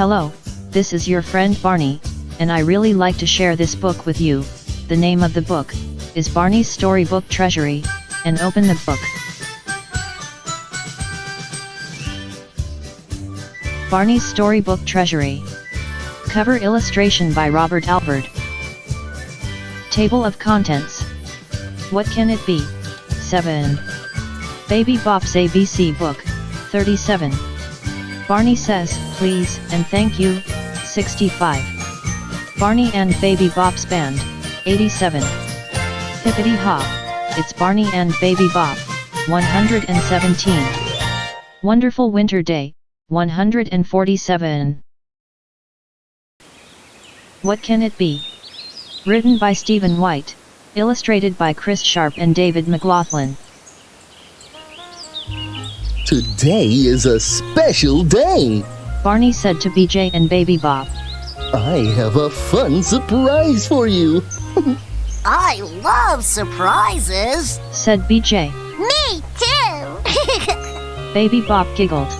Hello, this is your friend Barney, and I really like to share this book with you. The name of the book is Barney's Storybook Treasury, and open the book. Barney's Storybook Treasury. Cover illustration by Robert Albert. Table of contents. What can it be? 7. Baby Bop's ABC book, 37. Barney says, please and thank you, 65. Barney and Baby Bop's band, 87. Hippity hop, it's Barney and Baby Bop, 117. Wonderful Winter Day, 147. What Can It Be? Written by Stephen White, illustrated by Chris Sharp and David McLaughlin. Today is a special day. Barney said to BJ and Baby Bop. I have a fun surprise for you. I love surprises, Said BJ. Me too. Baby Bop giggled.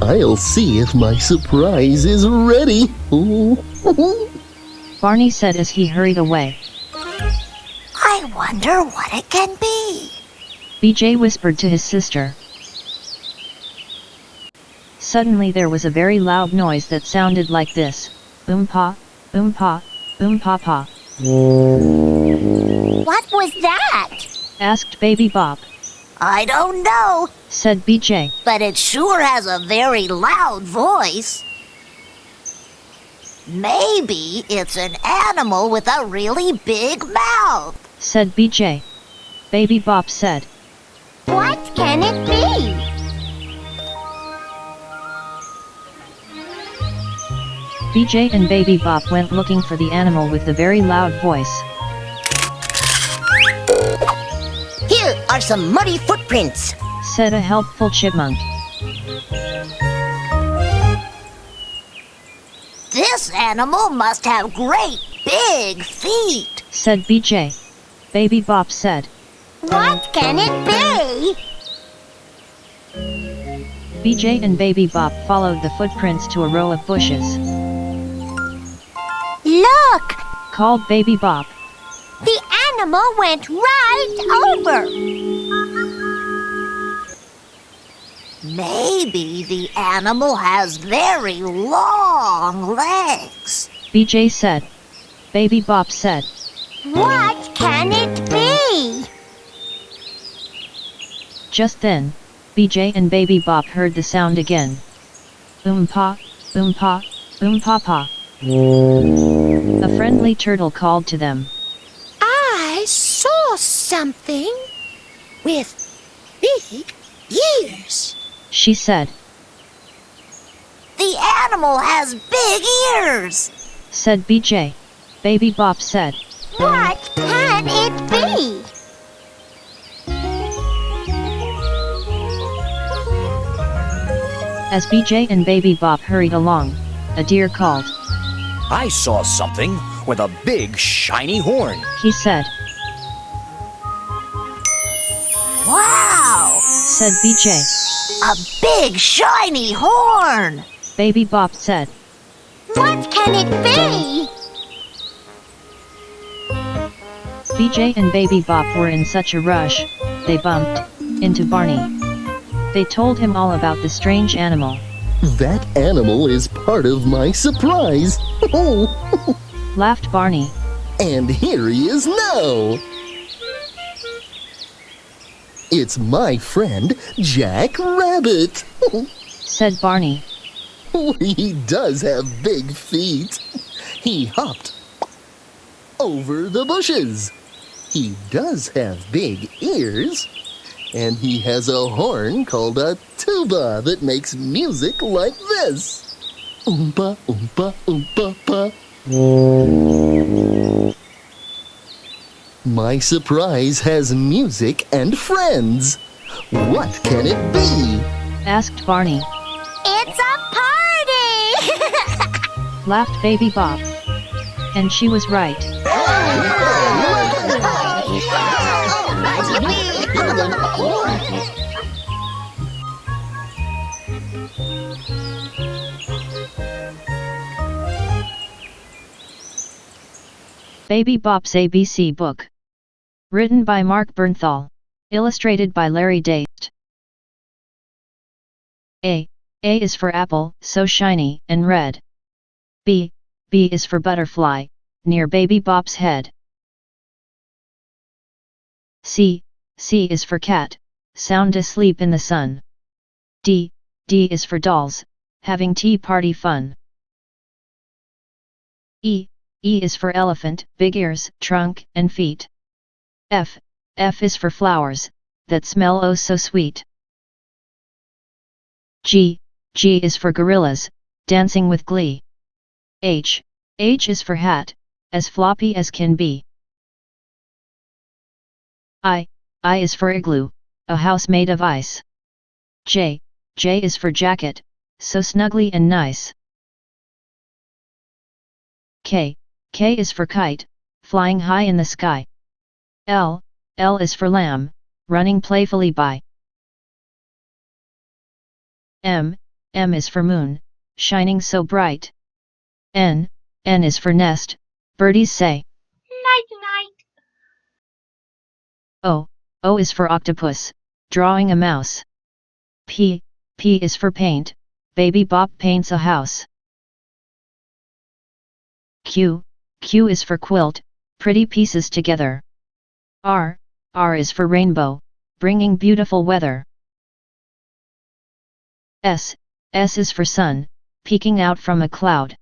I'll see if my surprise is ready. Barney said as he hurried away. I wonder what it can be. BJ whispered to his sister. Suddenly there was a very loud noise that sounded like this. Pa, pa, pa. What was that? Asked Baby Bop. I don't know, Said BJ. but it sure has a very loud voice. Maybe it's an animal with a really big mouth. Said BJ. Baby Bop said. What can it be? BJ and Baby Bop went looking for the animal with the very loud voice. Here are some muddy footprints. Said a helpful chipmunk. This animal must have great big feet. Said BJ. Baby Bop said. What can it be? BJ and Baby Bop followed the footprints to a row of bushes. Look! Called Baby Bop. The animal went right over. Maybe the animal has very long legs. BJ said. Baby Bop said. What can it be? Just then, BJ and Baby Bop heard the sound again. Pa, pa, pa. A friendly turtle called to them. I saw something with big ears. She said. The animal has big ears. Said BJ. Baby Bop said. What can it be? As BJ and Baby Bop hurried along, a deer called. I saw something with a big shiny horn. He said. Wow! Said BJ. A big shiny horn! Baby Bop said. What can it be? BJ and Baby Bop were in such a rush, they bumped into Barney. They told him all about the strange animal. That animal is part of my surprise. Laughed Barney. And here he is now. It's my friend, Jack Rabbit. Said Barney. He does have big feet. He hopped over the bushes. He does have big ears. And he has a horn called a tuba that makes music like this. Oompa, oompa, oompa, pa. My surprise has music and friends. What can it be? Asked Barney. It's a party! Laughed Baby Bop. And she was right. Baby Bop's ABC book. Written by Mark Bernthal. Illustrated by Larry Daist. A. A is for apple, so shiny and red. B. B is for butterfly, near Baby Bop's head. C. C is for cat, sound asleep in the sun. D. D is for dolls, having tea party fun. E. E is for elephant, big ears, trunk, and feet. F. F is for flowers, that smell oh so sweet. G. G is for gorillas, dancing with glee. H. H is for hat, as floppy as can be. I. I is for igloo, a house made of ice. J. J is for jacket, so snuggly and nice. K. K is for kite, flying high in the sky. L. L is for lamb, running playfully by. M. M is for moon, shining so bright. N. N is for nest, birdies say Night night. O. O is for octopus, drawing a mouse. P. P is for paint, Baby Bop paints a house. Q. Q is for quilt, pretty pieces together. R. R is for rainbow, bringing beautiful weather. S. S is for sun, peeking out from a cloud.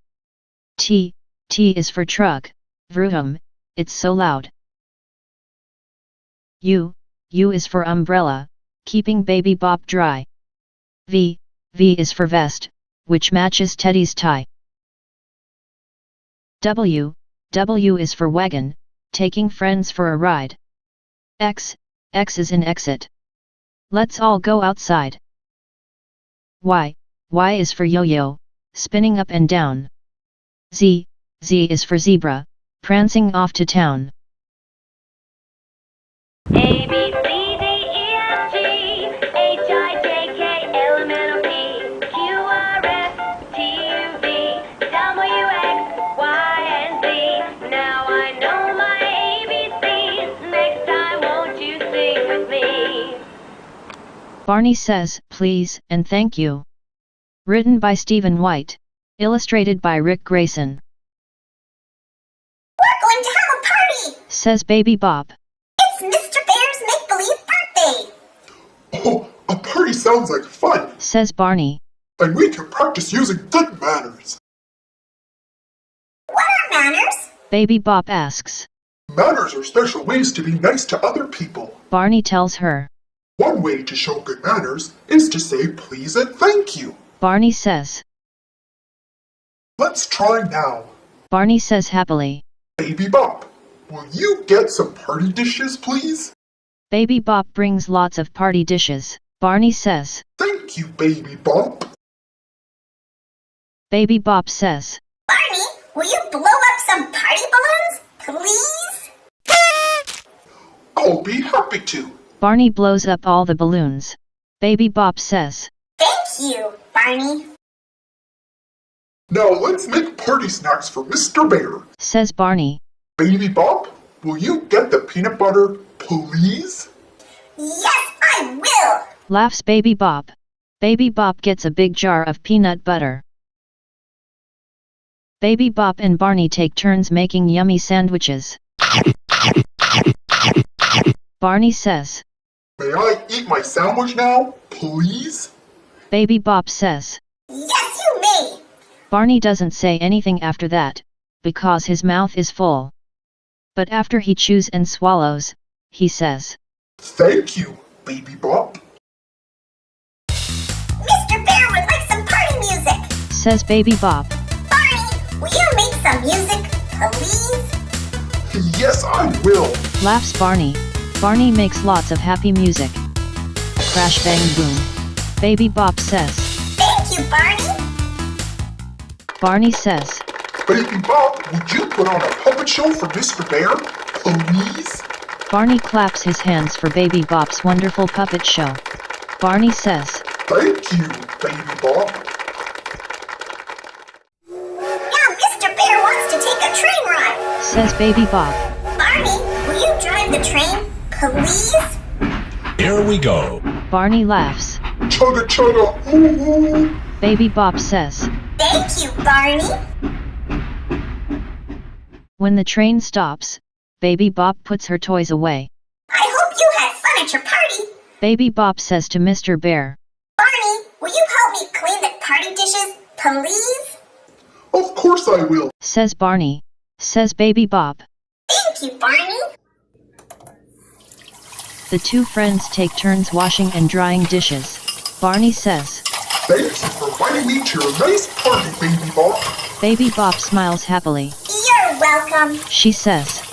T. T is for truck, vroom, it's so loud. U. U is for umbrella, keeping Baby Bop dry. V. V is for vest, which matches Teddy's tie. W. W is for wagon, taking friends for a ride. X. X is in exit. Let's all go outside. Y. Y is for yo-yo, spinning up and down. Z. Z is for zebra, prancing off to town. A, B, C, D, E, F, G, H, I, J, K, L, M, N, O, P, Q, R, S, T, U, V, W, X, Y, and Z. Now I know my ABCs. Next time won't you sing with me? Barney says, please and thank you. Written by Stephen White. Illustrated by Rick Grayson. We're going to have a party! Says Baby Bop. It's Mr. Bear's make-believe birthday! Oh, a party sounds like fun, Says Barney. and we can practice using good manners. What are manners? Baby Bop asks. Manners are special ways to be nice to other people. Barney tells her. One way to show good manners is to say please and thank you. Barney says. Let's try now. Barney says happily. Baby Bop, will you get some party dishes, please? Baby Bop brings lots of party dishes. Barney says. Thank you, Baby Bop. Baby Bop says. Barney, will you blow up some party balloons, please? I'll be happy to. Barney blows up all the balloons. Baby Bop says. Thank you, Barney. Now let's make party snacks for Mr. Bear. Says Barney. Baby Bop, will you get the peanut butter, please? Yes, I will! Laughs Baby Bop. Baby Bop gets a big jar of peanut butter. Baby Bop and Barney take turns making yummy sandwiches. Barney says. May I eat my sandwich now, please? Baby Bop says. Yes, you may! Barney doesn't say anything after that, because his mouth is full. But after he chews and swallows, he says. Thank you, Baby Bop. Mr. Bear would like some party music! Says Baby Bop. Barney, will you make some music, please? Yes, I will. Laughs Barney. Barney makes lots of happy music. Crash bang boom. Baby Bop says. Thank you, Barney! Barney says. Baby Bop, would you put on a puppet show for Mr. Bear, please? Barney claps his hands for Baby Bop's wonderful puppet show. Barney says. Thank you, Baby Bop. Now Mr. Bear wants to take a train ride! says Baby Bop. Barney, will you drive the train, please? Here we go. Barney laughs. Chugga chugga, ooh ooh. Baby Bop says. Thank you, Barney. When the train stops, Baby Bop puts her toys away. I hope you had fun at your party. Baby Bop says to Mr. Bear. Barney, will you help me clean the party dishes, please? Of course I will. Says Barney. Says Baby Bop. Thank you, Barney. The two friends take turns washing and drying dishes. Barney says. Thanks for inviting me to your nice party, Baby Bop. Baby Bop smiles happily. You're welcome. She says.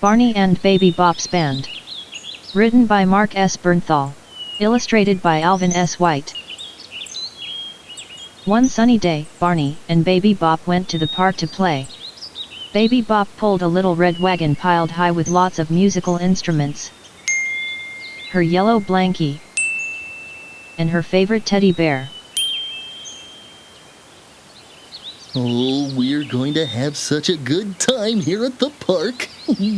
Barney and Baby Bop's Band. Written by Mark S. Bernthal. Illustrated by Alvin S. White. One sunny day, Barney and Baby Bop went to the park to play. Baby Bop pulled a little red wagon piled high with lots of musical instruments. Her yellow blankie. And her favorite teddy bear. Oh, we're going to have such a good time here at the park.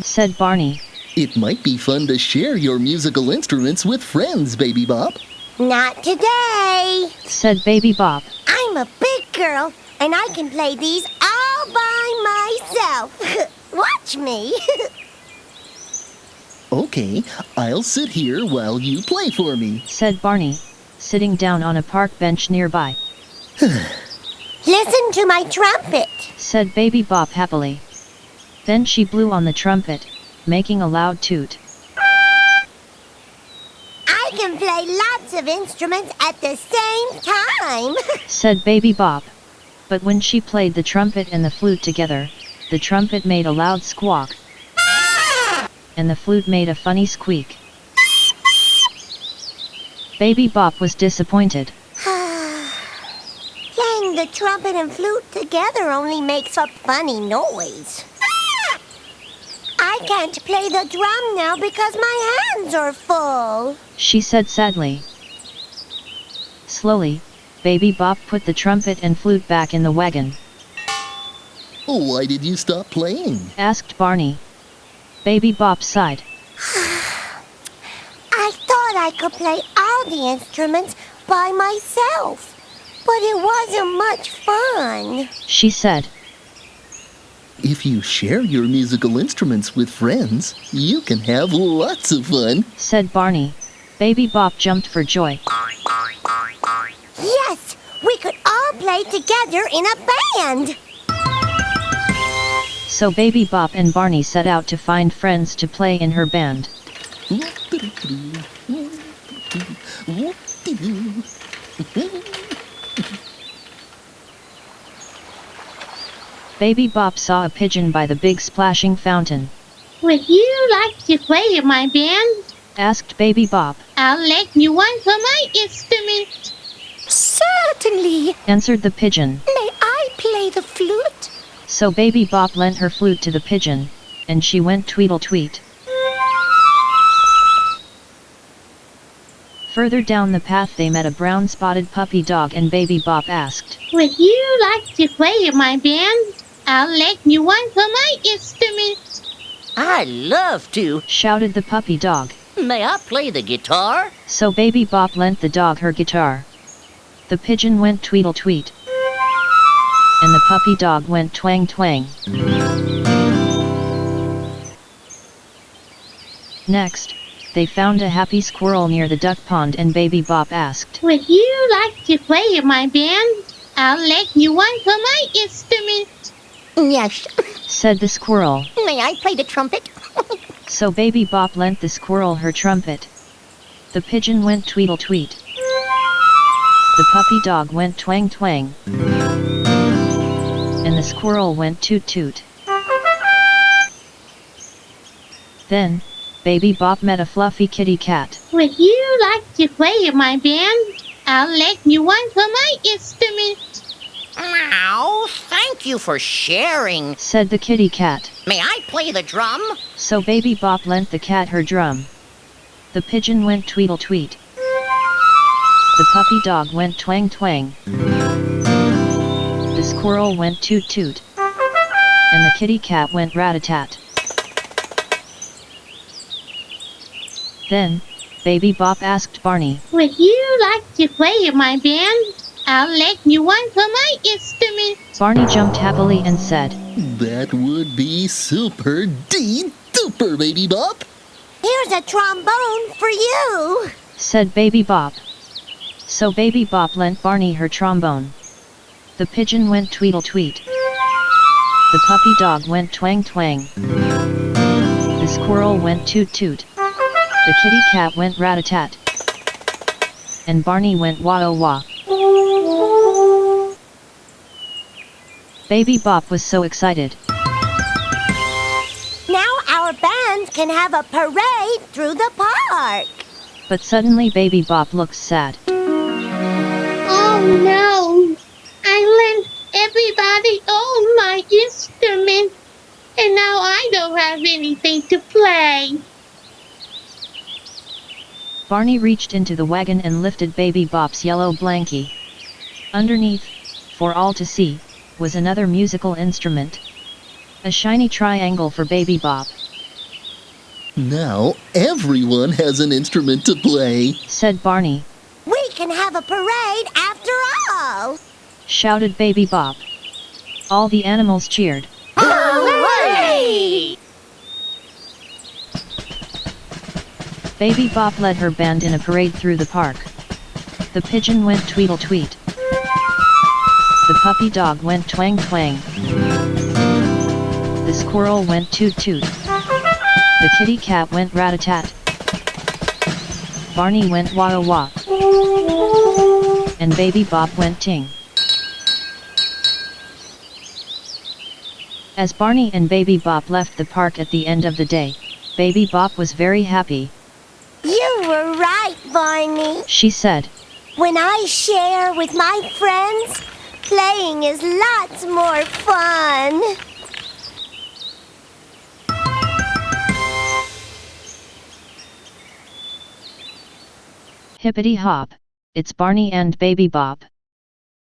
Said Barney. It might be fun to share your musical instruments with friends, Baby Bop. Not today. Said Baby Bop. I'm a big girl, and I can play these all by myself. Watch me. Okay, I'll sit here while you play for me. Said Barney, sitting down on a park bench nearby. Listen to my trumpet. Said Baby Bop happily. Then she blew on the trumpet, making a loud toot. I can play lots of instruments at the same time. Said Baby Bop. But when she played the trumpet and the flute together, the trumpet made a loud squawk. And the flute made a funny squeak. Baby Bop was disappointed. Playing the trumpet and flute together only makes a funny noise. I can't play the drum now because my hands are full. She said sadly. Slowly, Baby Bop put the trumpet and flute back in the wagon. Why did you stop playing? Asked Barney. Baby Bop sighed. I thought I could play all the instruments by myself, but it wasn't much fun. She said. If you share your musical instruments with friends, you can have lots of fun. Said Barney. Baby Bop jumped for joy. Yes, we could all play together in a band. So Baby Bop and Barney set out to find friends to play in her band. Baby Bop saw a pigeon by the big splashing fountain. Would you like to play in my band? Asked Baby Bop. I'll let you one for my instrument. Certainly. Answered the pigeon. May I play the flute? So Baby Bop lent her flute to the pigeon, and she went tweedle-tweet. Further down the path they met a brown spotted puppy dog, and Baby Bop asked, Would you like to play in my band? I'll let you one for my instrument. I'd love to. shouted the puppy dog. May I play the guitar? So Baby Bop lent the dog her guitar. The pigeon went tweedle-tweet. And the puppy dog went twang-twang. Next, they found a happy squirrel near the duck pond, and Baby Bop asked, Would you like to play in my band? I'll let you one for my instrument. Yes. said the squirrel. May I play the trumpet? So Baby Bop lent the squirrel her trumpet. The pigeon went tweedle-tweet. The puppy dog went twang-twang. And the squirrel went toot-toot. Then, Baby Bop met a fluffy kitty cat. Would you like to play in my band? I'll let you one for my instrument. Ow, thank you for sharing. Said the kitty cat. May I play the drum? So Baby Bop lent the cat her drum. The pigeon went tweedle-tweet. The puppy dog went twang-twang. The squirrel went toot toot. And the kitty cat went rat-a-tat. Then, Baby Bop asked Barney, Would you like to play in my band? I'll let you one for my instrument. Barney jumped happily and said, That would be super duper, Baby Bop. Here's a trombone for you. said Baby Bop. So Baby Bop lent Barney her trombone. The pigeon went tweedle tweet. The puppy dog went twang twang. The squirrel went toot toot. The kitty cat went rat-a-tat. And Barney went wah-oh-wah. Baby Bop was so excited. Now our band can have a parade through the park. But suddenly Baby Bop looked sad. Oh no! I lent everybody all my instruments, and now I don't have anything to play. Barney reached into the wagon and lifted Baby Bop's yellow blankie. Underneath, for all to see, was another musical instrument. A shiny triangle for Baby Bop. Now everyone has an instrument to play, said Barney. We can have a parade after all. Shouted Baby Bop. All the animals cheered. Hooray! Baby Bop led her band in a parade through the park. The pigeon went tweedle tweet. The puppy dog went twang twang. The squirrel went toot toot. The kitty cat went rat-a-tat. Barney went wah-oh-wah. And Baby Bop went ting. As Barney and Baby Bop left the park at the end of the day, Baby Bop was very happy. You were right, Barney. She said, When I share with my friends, playing is lots more fun. Hippity Hop, It's Barney and Baby Bop.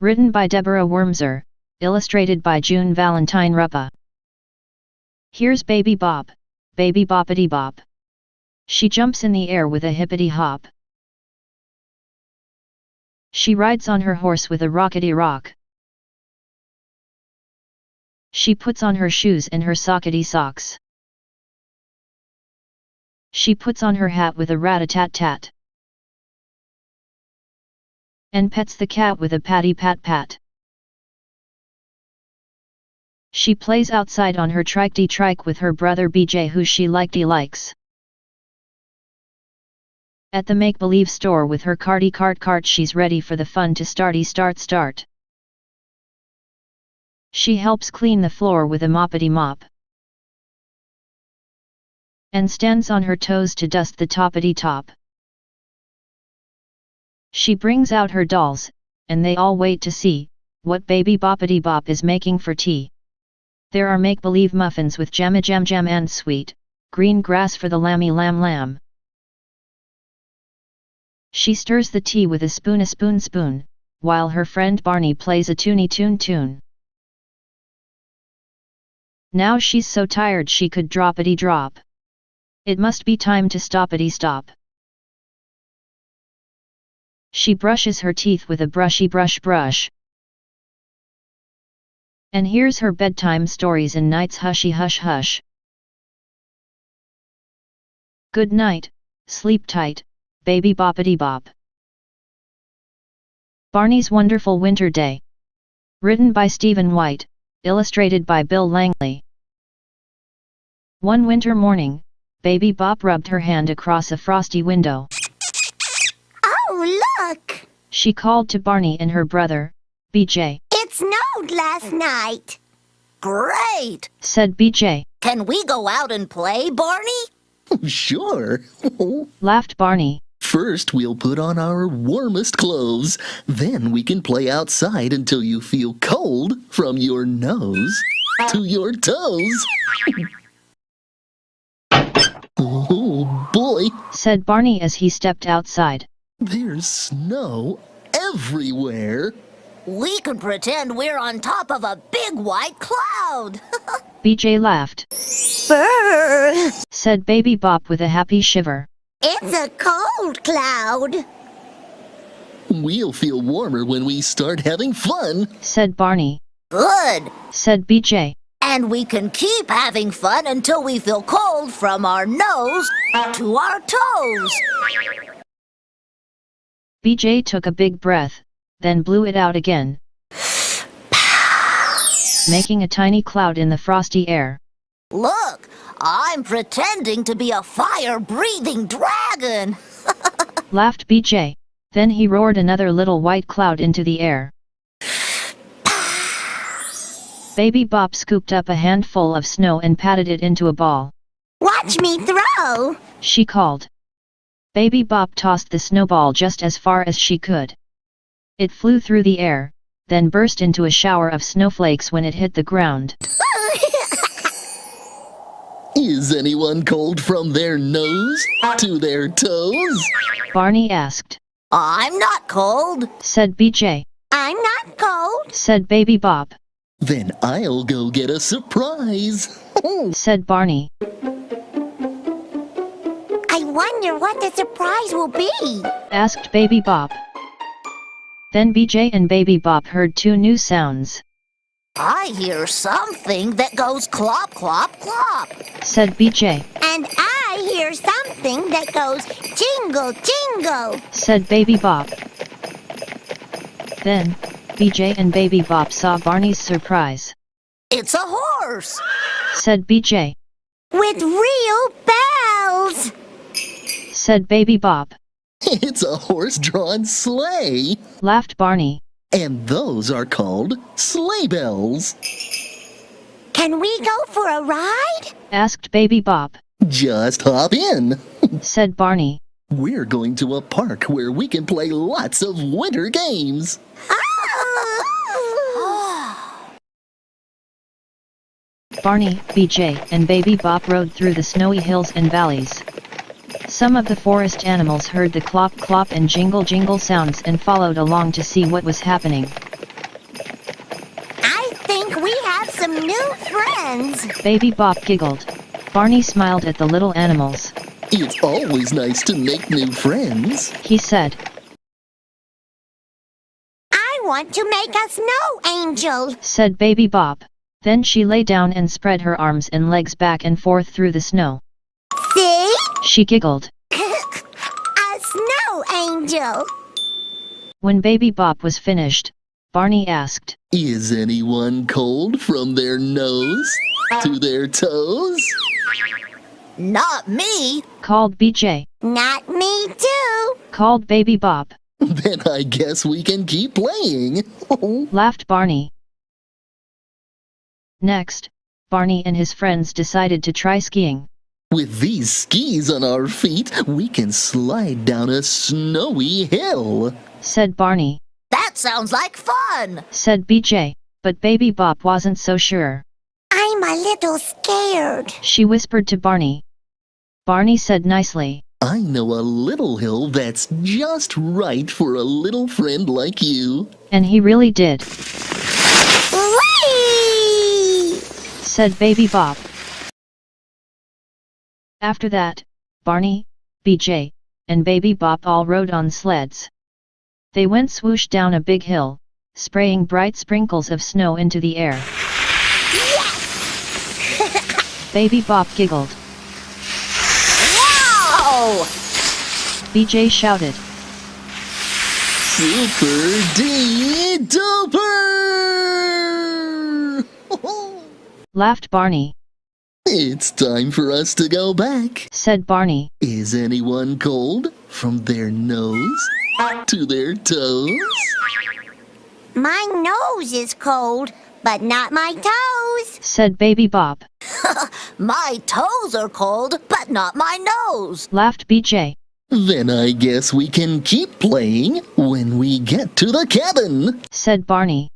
Written by Deborah Wormser, illustrated by June Valentine Ruppa. Here's Baby Bop, Baby Boppity Bop. She jumps in the air with a hippity hop. She rides on her horse with a rockety rock. She puts on her shoes and her sockety socks. She puts on her hat with a rat-a-tat-tat. And pets the cat with a patty-pat-pat. She plays outside on her trike-de-trike with her brother BJ who she likes. At the make-believe store with her carty cart she's ready for the fun to start. She helps clean the floor with a moppity mop. And stands on her toes to dust the toppity top. She brings out her dolls, and they all wait to see what Baby Boppity Bop is making for tea. There are make-believe muffins with jamma jam jam and sweet green grass for the lammy lamb. She stirs the tea with a spoon, while her friend Barney plays a tune. Now she's so tired she could droppity drop. It must be time to stoppity stop. She brushes her teeth with a brushy brush. And here's her bedtime stories and night's hushy hush. Good night, sleep tight, Baby Boppity Bop. Barney's Wonderful Winter Day. Written by Stephen White, illustrated by Bill Langley. One winter morning, Baby Bop rubbed her hand across a frosty window. Oh, look! She called to Barney and her brother, BJ. It snowed last night. Great! Said BJ. Can we go out and play, Barney? Sure. Laughed Barney. First, we'll put on our warmest clothes. Then we can play outside until you feel cold from your nose to your toes. Oh, boy. Said Barney as he stepped outside. There's snow everywhere. We can pretend we're on top of a big white cloud. BJ laughed. Brr! Said Baby Bop with a happy shiver. It's a cold cloud. We'll feel warmer when we start having fun. Said Barney. Good. Said BJ. And we can keep having fun until we feel cold from our nose to our toes. BJ took a big breath, then blew it out again, making a tiny cloud in the frosty air. Look, I'm pretending to be a fire-breathing dragon. Laughed BJ. Then he roared another little white cloud into the air. Baby Bop scooped up a handful of snow and patted it into a ball. Watch me throw! She called. Baby Bop tossed the snowball just as far as she could. It flew through the air, then burst into a shower of snowflakes when it hit the ground. Is anyone cold from their nose to their toes? Barney asked. I'm not cold. Said BJ. I'm not cold. Said Baby Bop. Then I'll go get a surprise. Said Barney. I wonder what the surprise will be. Asked Baby Bop. Then BJ and Baby Bop heard two new sounds. I hear something that goes clop, clop, clop. Said BJ. And I hear something that goes jingle, jingle. Said Baby Bop. Then, BJ and Baby Bop saw Barney's surprise. It's a horse. Said BJ. With real bells. Said Baby Bop. It's a horse-drawn sleigh. Laughed Barney. And those are called sleigh bells. Can we go for a ride? Asked Baby Bop. Just hop in. Said Barney. We're going to a park where we can play lots of winter games. Barney, BJ, and Baby Bop rode through the snowy hills and valleys. Some of the forest animals heard the clop clop and jingle jingle sounds and followed along to see what was happening. I think we have some new friends. Baby Bop giggled. Barney smiled at the little animals. It's always nice to make new friends. He said. I want to make a snow angel. Said Baby Bop. Then she lay down and spread her arms and legs back and forth through the snow. See? She giggled. A snow angel. When Baby Bop was finished, Barney asked. Is anyone cold from their nose to their toes? Not me. Called BJ. Not me too. Called Baby Bop. Then I guess we can keep playing. Laughed Barney. Next, Barney and his friends decided to try skiing. With these skis on our feet, we can slide down a snowy hill. Said Barney. That sounds like fun. Said BJ, but Baby Bop wasn't so sure. I'm a little scared. She whispered to Barney. Barney said nicely. I know a little hill that's just right for a little friend like you. And he really did. Whee! Said Baby Bop. After that, Barney, BJ, and Baby Bop all rode on sleds. They went swoosh down a big hill, spraying bright sprinkles of snow into the air. Yes! Baby Bop giggled. Wow! BJ shouted. Super-duper! Laughed Barney. It's time for us to go back. Said Barney. Is anyone cold from their nose to their toes? My nose is cold, but not my toes. Said Baby Bop. My toes are cold, but not my nose. Laughed BJ. Then I guess we can keep playing when we get to the cabin. Said Barney.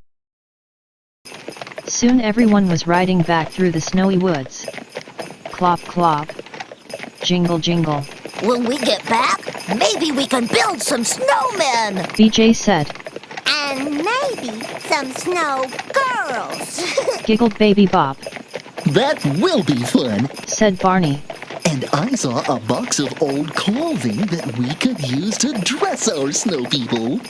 Soon everyone was riding back through the snowy woods. Clop clop. Jingle jingle. When we get back, maybe we can build some snowmen. BJ said. And And maybe some snow girls. Giggled Baby Bop. That will be fun. Said Barney. And I saw a box of old clothing that we could use to dress our snow people.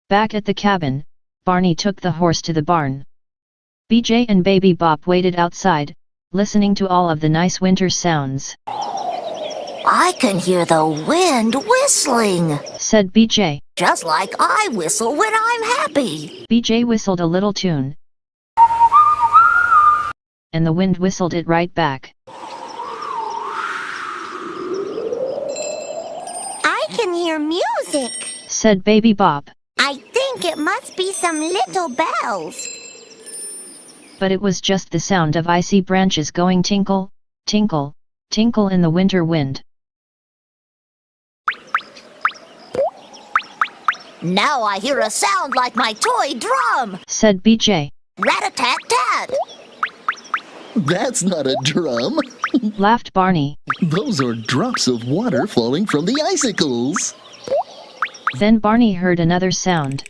Back at the cabin, Barney took the horse to the barn. BJ and Baby Bop waited outside, listening to all of the nice winter sounds. I can hear the wind whistling, Said BJ. just like I whistle when I'm happy. BJ whistled a little tune. And the wind whistled it right back. I can hear music. Said Baby Bop. I think it must be some little bells. But it was just the sound of icy branches going tinkle, tinkle, tinkle in the winter wind. Now I hear a sound like my toy drum. Said BJ. Rat-a-tat-tat. That's not a drum. Laughed Barney. Those are drops of water falling from the icicles. Then Barney heard another sound.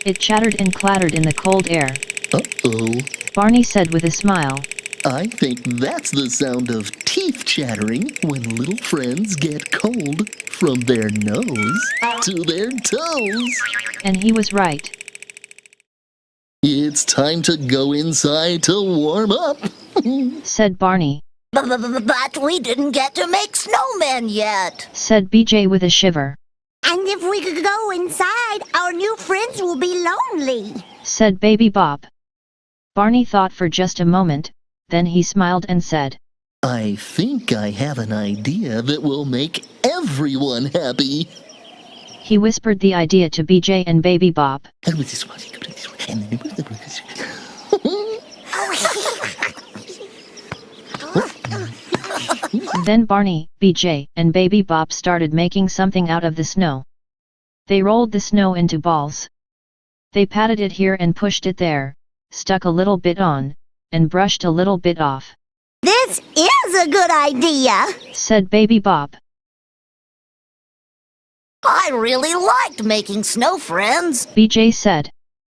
It chattered and clattered in the cold air. Uh-oh. Barney said with a smile. I think that's the sound of teeth chattering when little friends get cold from their nose to their toes. And he was right. It's time to go inside to warm up. Said Barney. But we didn't get to make snowmen yet. Said BJ with a shiver. And if we could go inside, our new friends will be lonely. Said Baby Bop. Barney thought for just a moment, then he smiled and said, I think I have an idea that will make everyone happy. He whispered the idea to BJ and Baby Bop. Then Barney, BJ, and Baby Bop started making something out of the snow. They rolled the snow into balls. They patted it here and pushed it there, stuck a little bit on, and brushed a little bit off. This is a good idea, said Baby Bop. I really liked making snow friends. BJ said.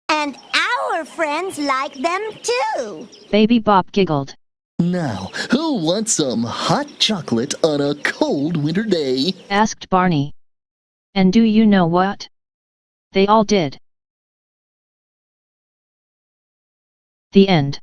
And our friends like them too. Baby Bop giggled. Now, who wants some hot chocolate on a cold winter day? Asked Barney. And do you know what? They all did. The end.